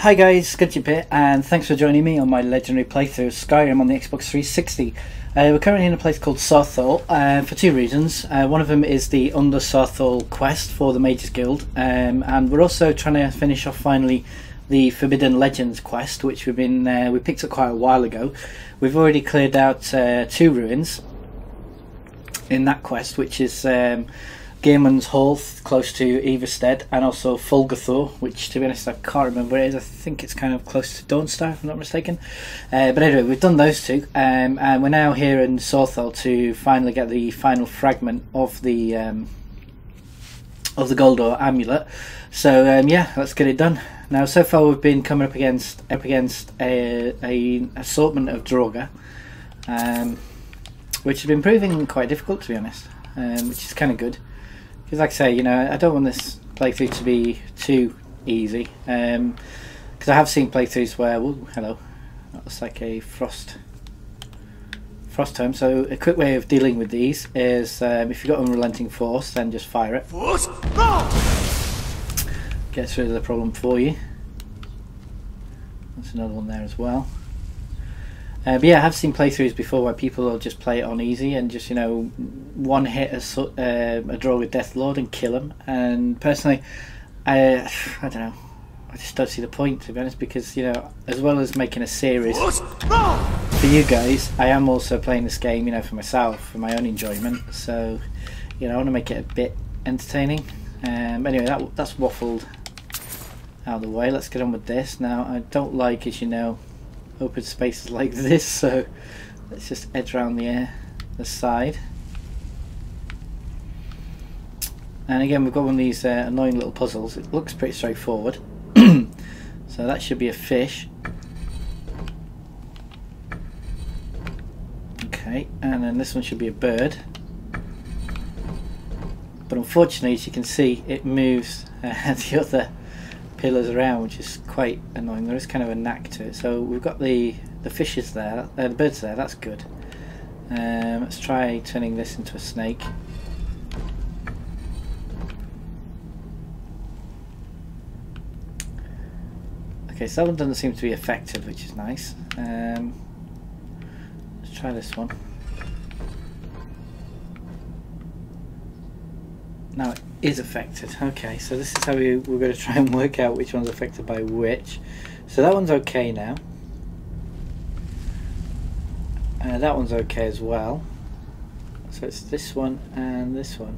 Hi guys, Sketchup here, and thanks for joining me on my legendary playthrough of Skyrim on the Xbox 360. We're currently in a place called Saarthal for two reasons. One of them is the Under Saarthal quest for the Mages Guild, and we're also trying to finish off finally the Forbidden Legends quest, which we picked up quite a while ago. We've already cleared out two ruins in that quest, which is Geirmund's Hall, close to Everstead, and also Fulgathor, which, to be honest, I can't remember where it is. I think it's kind of close to Dawnstar, if I'm not mistaken. But anyway, we've done those two, and we're now here in Saarthal to finally get the final fragment of the Gauldurson amulet. So yeah, let's get it done. Now, so far we've been coming up against an assortment of Draugr, which has been proving quite difficult, to be honest, which is kind of good. Because, like I say, you know, I don't want this playthrough to be too easy. Because I have seen playthroughs where, whoa, hello, that looks like a frost tome. So a quick way of dealing with these is, if you've got Unrelenting Force, then just fire it. Gets rid of the problem for you. That's another one there as well. But yeah, I have seen playthroughs before where people will just play it on easy and just, you know, one hit a Draugr Death Lord and kill him. And personally, I don't know, I just don't see the point, to be honest, because, you know, as well as making a series for you guys, I am also playing this game, you know, for myself, for my own enjoyment. So, you know, I want to make it a bit entertaining. Anyway, that's waffled out of the way. Let's get on with this. Now, I don't like, as you know, open spaces like this, so let's just edge around the side. And again, we've got one of these annoying little puzzles. It looks pretty straightforward. So that should be a fish. Okay, and then this one should be a bird. But unfortunately, as you can see, it moves the other pillars around, which is quite annoying. There is kind of a knack to it. So we've got the fishes there, the birds there, that's good. Let's try turning this into a snake. Okay, so that one doesn't seem to be effective, which is nice. Let's try this one. Now it is affected. Okay, so this is how we're going to try and work out which one's affected by which. So that one's okay now. That one's okay as well. So it's this one and this one.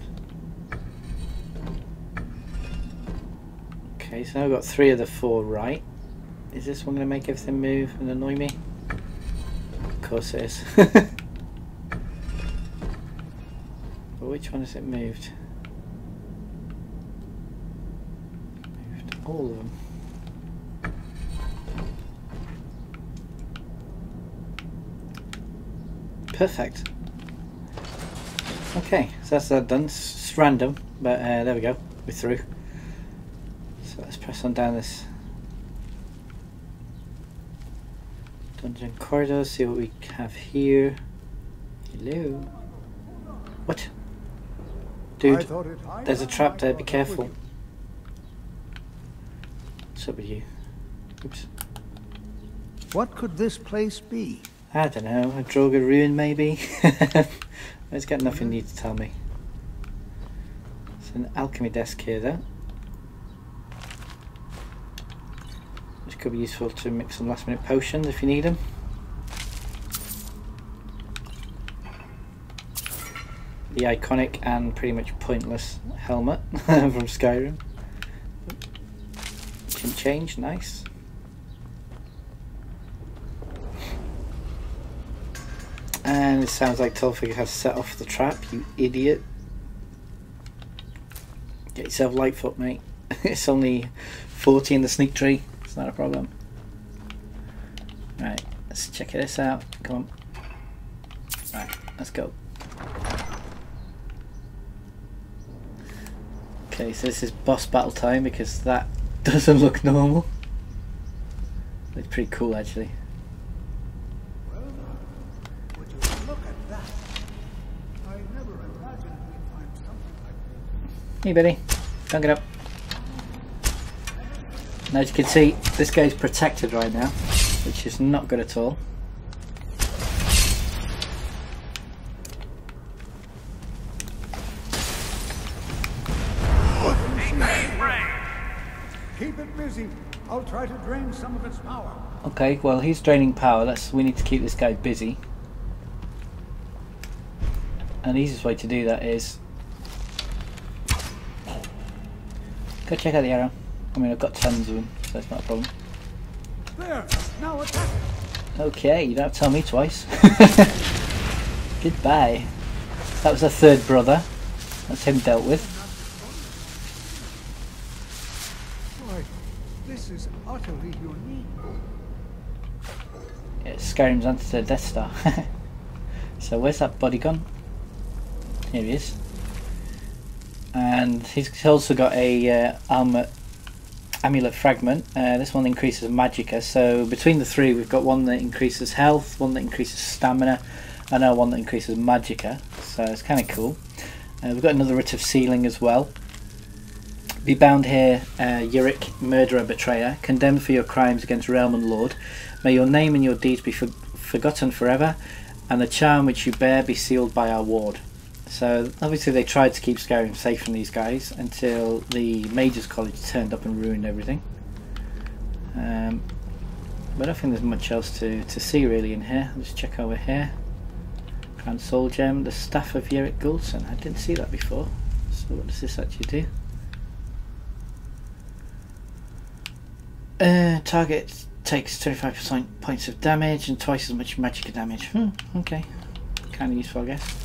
Okay, so now we've got 3 of the 4 right. Is this one going to make everything move and annoy me? Of course it is. But which one has it moved? All of them. Perfect. Okay, so that's that done. It's random, but there we go. We're through. So let's press on down this dungeon corridor. See what we have here. Hello. What? Dude, there's a trap there. Be careful. What's up with you? Oops. What could this place be? I don't know, a Draugr ruin maybe? It's got nothing new to tell me. It's an alchemy desk here though, which could be useful to mix some last minute potions if you need them. The iconic and pretty much pointless helmet from Skyrim. Can change, nice. And it sounds like Tulfig has set off the trap, you idiot. Get yourself Lightfoot, mate. It's only 40 in the sneak tree, it's not a problem. Right, let's check this out. Come on. Right, let's go. Okay, so this is boss battle time because that doesn't look normal. It's pretty cool actually. Well, would you look at that? I never imagined we'd find something like this. Hey buddy, don't get up. As you can see, this guy's protected right now, which is not good at all. Keep it busy. I'll try to drain some of its power. Okay, well he's draining power. We need to keep this guy busy. And the easiest way to do that is go check out the arrow. I mean, I've got tons of them, so that's not a problem. There, now attack it. Okay, you don't have to tell me twice. Goodbye. That was a third brother. That's him dealt with. Boy, this is utterly unique. Yeah, Skyrim's answer to the Death Star. So where's that body gone? Here he is. And he's also got a amulet fragment. This one increases magicka. So between the three, we've got one that increases health, one that increases stamina, and now one that increases magicka. So it's kind of cool. We've got another writ of sealing as well. Be bound here, Jyrik, murderer, betrayer, condemned for your crimes against realm and lord. May your name and your deeds be forgotten forever, and the charm which you bear be sealed by our ward. So obviously they tried to keep Skyrim safe from these guys until the Mages College turned up and ruined everything. But I don't think there's much else to see really in here. Let's check over here. Crown Soul Gem, the Staff of Jyrik Gauldurson. I didn't see that before. So what does this actually do? Target takes 25% points of damage and twice as much magic damage. Okay. Kind of useful, I guess.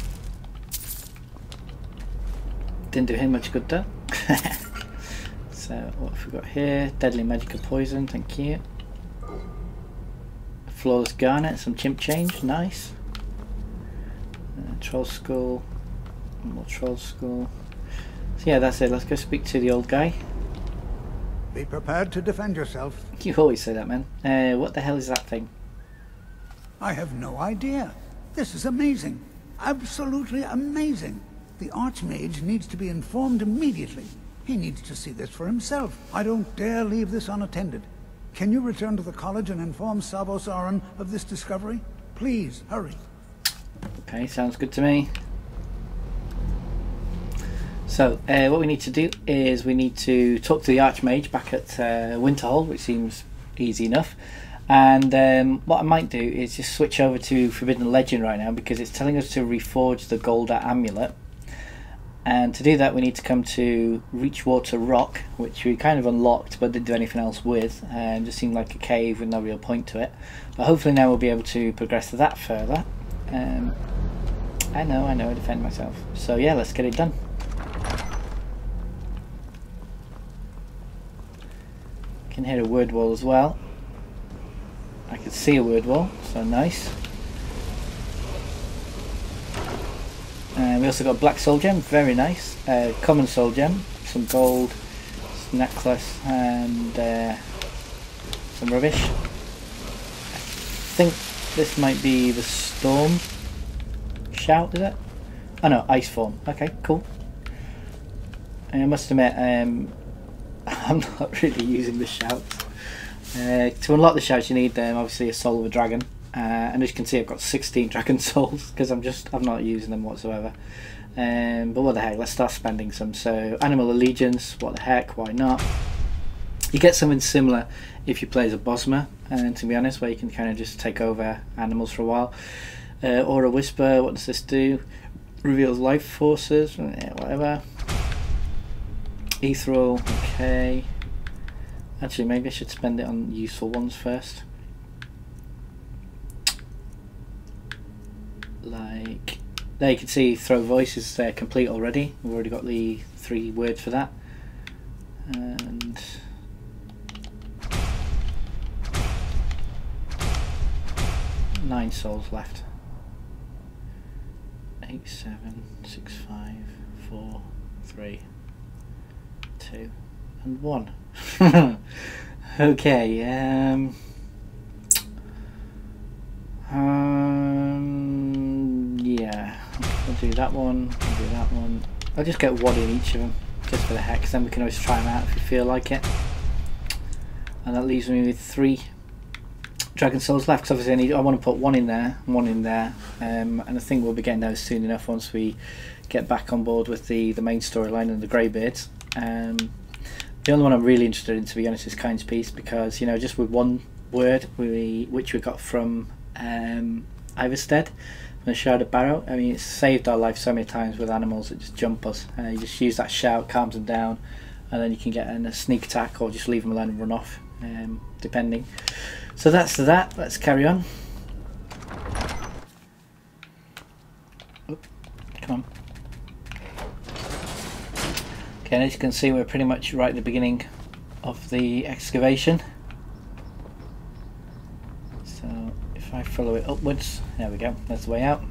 Didn't do him much good though. So what have we got here? Deadly magic of poison, thank you. Flawless garnet, some chimp change, nice. Troll skull, more troll skull. So yeah, that's it. Let's go speak to the old guy. Be prepared to defend yourself. You always say that, man. What the hell is that thing? I have no idea. This is amazing. Absolutely amazing. The Archmage needs to be informed immediately. He needs to see this for himself. I don't dare leave this unattended. Can you return to the college and inform Savos Aran of this discovery? Please, hurry. Okay, sounds good to me. So, what we need to do is we need to talk to the Archmage back at Winterhold, which seems easy enough. And what I might do is just switch over to Forbidden Legend right now, because it's telling us to reforge the Golda amulet. And to do that we need to come to Reachwater Rock, which we kind of unlocked but didn't do anything else with, and just seemed like a cave with no real point to it. But hopefully now we'll be able to progress that further. I know, I defend myself. So yeah, let's get it done. Can hear a word wall as well. I can see a word wall, so nice. We also got Black Soul Gem, very nice. Common Soul Gem, some gold, some necklace, and some rubbish. I think this might be the Storm Shout, is it? Oh no, Ice Form. Okay, cool. I must admit, I'm not really using the shouts. To unlock the shouts you need obviously a soul of a dragon. And as you can see I've got 16 dragon souls because I'm not using them whatsoever. But what the heck, let's start spending some. So Animal Allegiance, what the heck, why not? You get something similar if you play as a Bosmer, and to be honest, where you can kind of just take over animals for a while. Aura Whisper, what does this do? Reveals life forces, whatever. Ethereal, okay. Actually maybe I should spend it on useful ones first. Like, there you can see Throw Voice is complete already. We've already got the 3 words for that. And nine souls left. 8, 7, 6, 5, 4, 3, 2, and 1. Okay, yeah, I'll do that one, I'll do that one. I'll just get one in each of them, just for the heck, 'cause then we can always try them out if we feel like it. and that leaves me with 3 dragon souls left. Because obviously I want to put 1 in there, 1 in there, and I think we'll be getting those soon enough once we get back on board with the main storyline and the Greybeards. The only one I'm really interested in, to be honest, is Kind's Peace, because, you know, just with 1 word which we got from Iverstead, from the Shroud of Barrow, I mean, it's saved our life so many times with animals that just jump us. You just use that shout, calms them down, and then you can get in a sneak attack or just leave them alone and run off, depending. So that's that. Let's carry on. Oop, come on. Okay, and as you can see, we're pretty much right at the beginning of the excavation. So if I follow it upwards, there we go, that's the way out.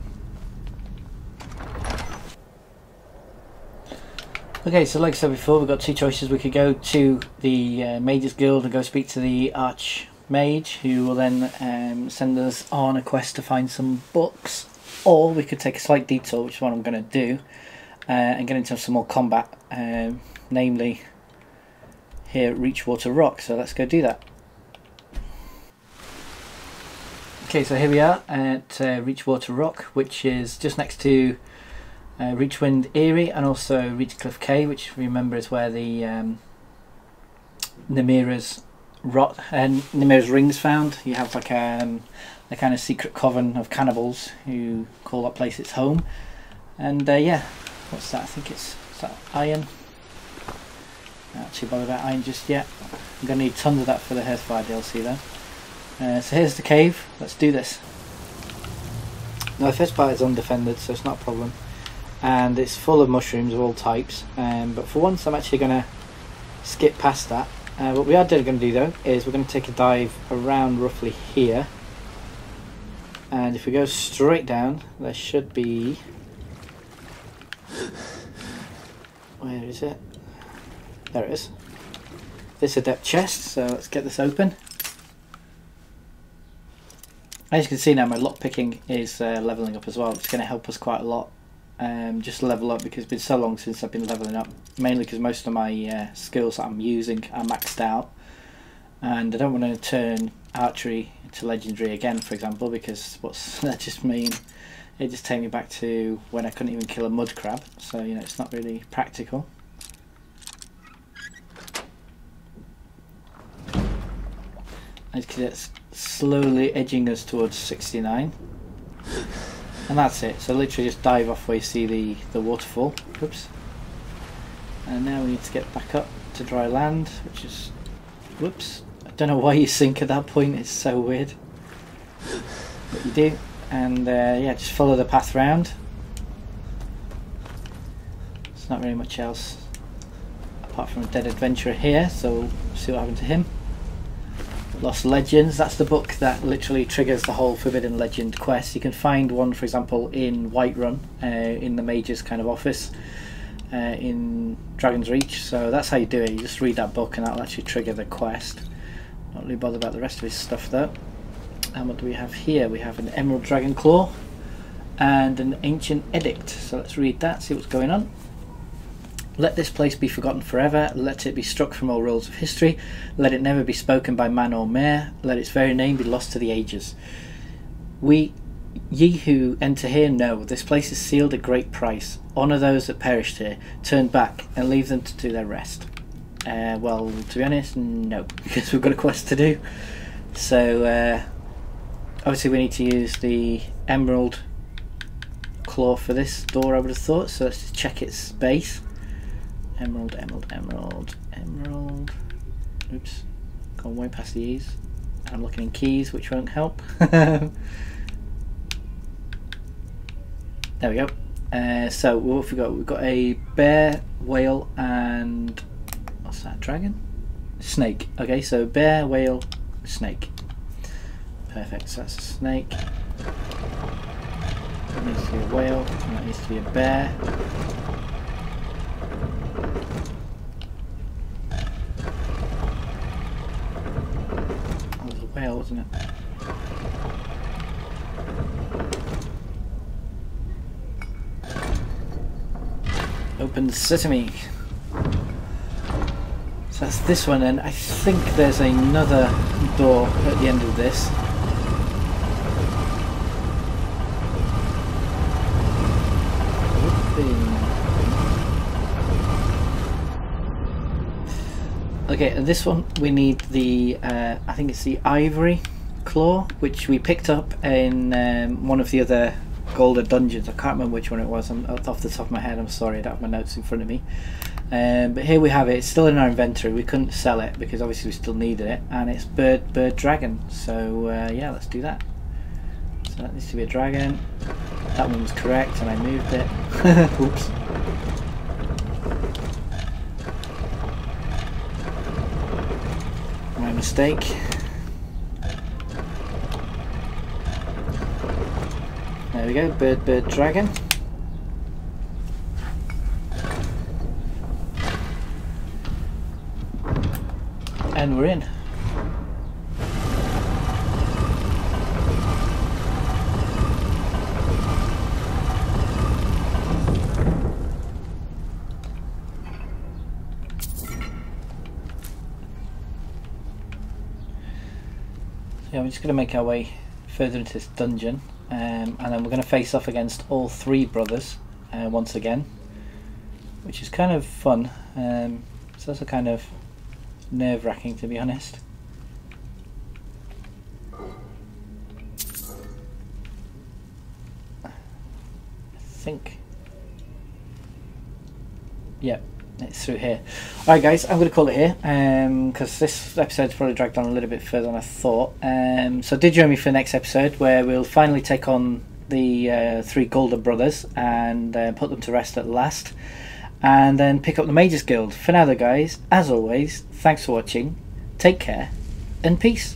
Okay, so like I said before, we've got 2 choices. We could go to the Mages Guild and go speak to the Archmage, who will then send us on a quest to find some books, or we could take a slight detour, which is what I'm going to do, and get into some more combat, namely here at Reachwater Rock. So let's go do that. Okay, so here we are at Reachwater Rock, which is just next to Reachwind Eyrie and also Reachcliff Cay, which, if you remember, is where the Nimira's ring's found. You have like a kind of secret coven of cannibals who call that place its home. And yeah, what's that? I think is that iron? Not actually bothered about iron just yet. I'm going to need tons of that for the Hearthfire DLC though. So here's the cave. Let's do this. Now the first part is undefended, so it's not a problem. And it's full of mushrooms of all types, but for once I'm actually going to skip past that. What we are going to do though is we're going to take a dive around roughly here, and if we go straight down there should be, where is it? There it is. This adept chest, so let's get this open. As you can see now, my lockpicking is levelling up as well. It's going to help us quite a lot. Just level up, because it's been so long since I've been leveling up, mainly because most of my skills that I'm using are maxed out, and I don't want to turn archery to legendary again, for example, because what's that just mean? It just take me back to when I couldn't even kill a mud crab, so you know, it's not really practical. As you can see, it's slowly edging us towards 69. And that's it, so literally just dive off where you see the waterfall. Oops. And now we need to get back up to dry land, which is, whoops, I don't know why you sink at that point, it's so weird. But you do, and yeah, just follow the path round. There's not really much else apart from a dead adventurer here, so we'll see what happened to him. Lost Legends, that's the book that literally triggers the whole Forbidden Legend quest. You can find one, for example, in Whiterun, in the Mage's kind of office, in Dragon's Reach. So that's how you do it, you just read that book and that'll actually trigger the quest. Not really bothered about the rest of his stuff though. And what do we have here? We have an Emerald Dragon Claw and an Ancient Edict. So let's read that, see what's going on. Let this place be forgotten forever, let it be struck from all rolls of history, let it never be spoken by man or mare, let its very name be lost to the ages. Ye who enter here know, this place is sealed at great price. Honour those that perished here, turn back and leave them to do their rest. Well, to be honest, no, because we've got a quest to do. So, obviously we need to use the Emerald Claw for this door, I would have thought, so let's just check its base. Emerald, emerald, emerald, emerald. Oops, gone way past the E's. I'm looking in keys, which won't help. There we go. So what have we got? We've got a bear, whale, and what's that? Dragon? Snake. Okay, so bear, whale, snake. Perfect. So that's a snake. That needs to be a whale, and that needs to be a bear. Whale, wasn't it? Open sesame. So that's this one, and I think there's another door at the end of this. Okay, and this one we need the, I think it's the ivory claw, which we picked up in one of the other Golden dungeons. I can't remember which one it was. Off the top of my head, I'm sorry, I don't have my notes in front of me. But here we have it. It's still in our inventory. We couldn't sell it because obviously we still needed it, and it's bird dragon. So yeah, let's do that. So that needs to be a dragon. That one was correct, and I moved it. Oops. My mistake. There we go, bird dragon. And we're in. So yeah, we're just going to make our way further into this dungeon, and then we're going to face off against all three brothers once again, which is kind of fun. It's also kind of nerve-wracking, to be honest. I think, yeah, it's through here. Alright guys, I'm going to call it here because this episode's probably dragged on a little bit further than I thought. So do join me for the next episode, where we'll finally take on the three Golden brothers and put them to rest at last, and then pick up the Mages Guild. For now though guys, as always, thanks for watching, take care, and peace.